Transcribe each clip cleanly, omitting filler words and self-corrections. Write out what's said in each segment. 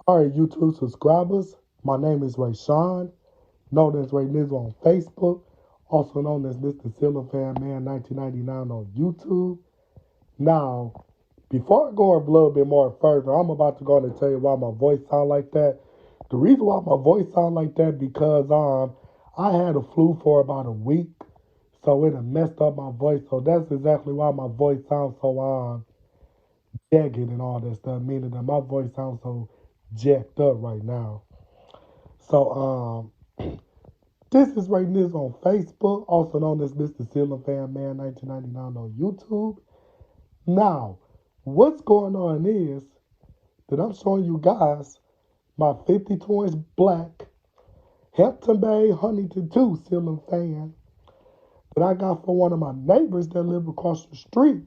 All right, YouTube subscribers, my name is Ray Sean, known as Ray Nizzle on Facebook, also known as Mr. Ceiling Fan Man 1999 on YouTube. Now, before I go a little bit more further, I'm about to go and tell you why my voice sound like that. The reason why my voice sound like that because I had a flu for about a week, so it messed up my voice. So that's exactly why my voice sounds so jagged and all that stuff, meaning that my voice sounds so jacked up right now. So this is Ray Niz on Facebook, also known as Mr. Ceiling Fan Man 1999 on YouTube. Now, what's going on is that I'm showing you guys my 52-inch black Hampton Bay Huntington 2 ceiling fan that I got from one of my neighbors that live across the street.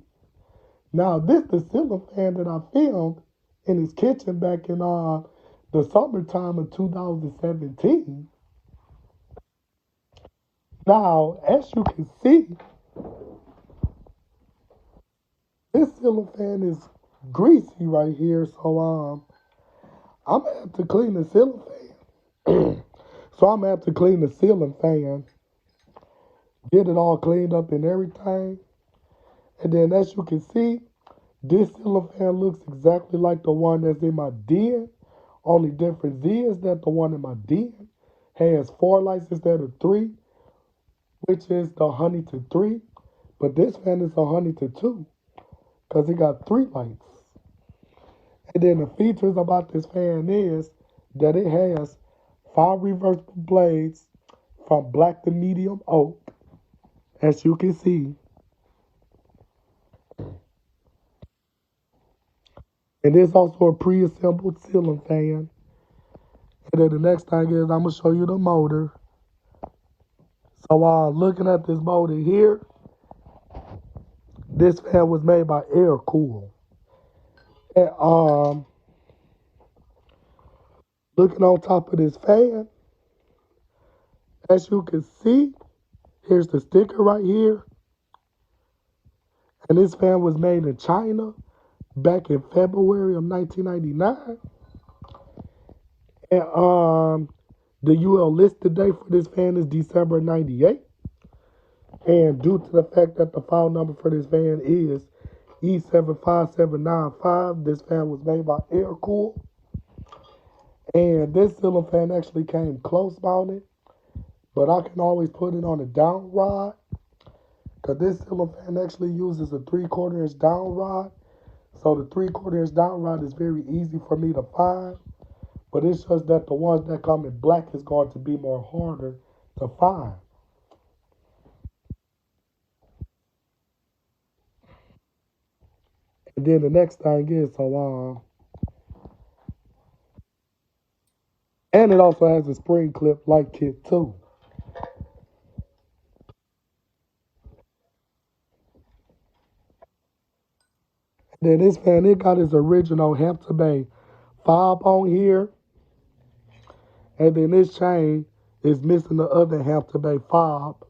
Now, this the ceiling fan that I filmed in his kitchen back in the summertime of 2017. Now, as you can see, this ceiling fan is greasy right here, so I'm gonna have to clean the ceiling fan. So I'm gonna have to clean the ceiling fan, get it all cleaned up and everything. And then as you can see, this ceiling fan looks exactly like the one that's in my den. Only difference is that the one in my den has 4 lights instead of 3, which is the Huntington 3. But this fan is a Huntington 2 because it got 3 lights. And then the features about this fan is that it has 5 reversible blades from black to medium oak, as you can see. And there's also a pre-assembled ceiling fan. And then the next thing is I'm going to show you the motor. So looking at this motor here, this fan was made by Air Cool. And looking on top of this fan, as you can see, here's the sticker right here. And this fan was made in China back in February of 1999. And the UL listed date for this fan is December 98. And due to the fact that the file number for this fan is E75795, this fan was made by Air Cool. And this ceiling fan actually came close mounted, but I can always put it on a down rod because this ceiling fan actually uses a 3/4 inch down rod. So the 3/4 inch down rod is very easy for me to find, but it's just that the ones that come in black is going to be more harder to find. And then the next thing is, and it also has a spring clip light kit too. Then this fan, it got its original Hampton Bay fob on here. And then this chain is missing the other Hampton Bay fob.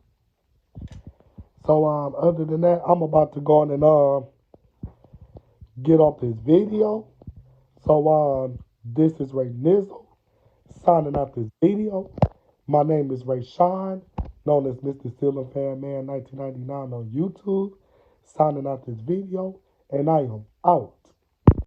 So other than that, I'm about to go on and get off this video. So this is Ray Nizzle signing out this video. My name is Ray Sean, known as Mr. Ceiling Fan Man 1999 on YouTube, signing out this video, and I am out.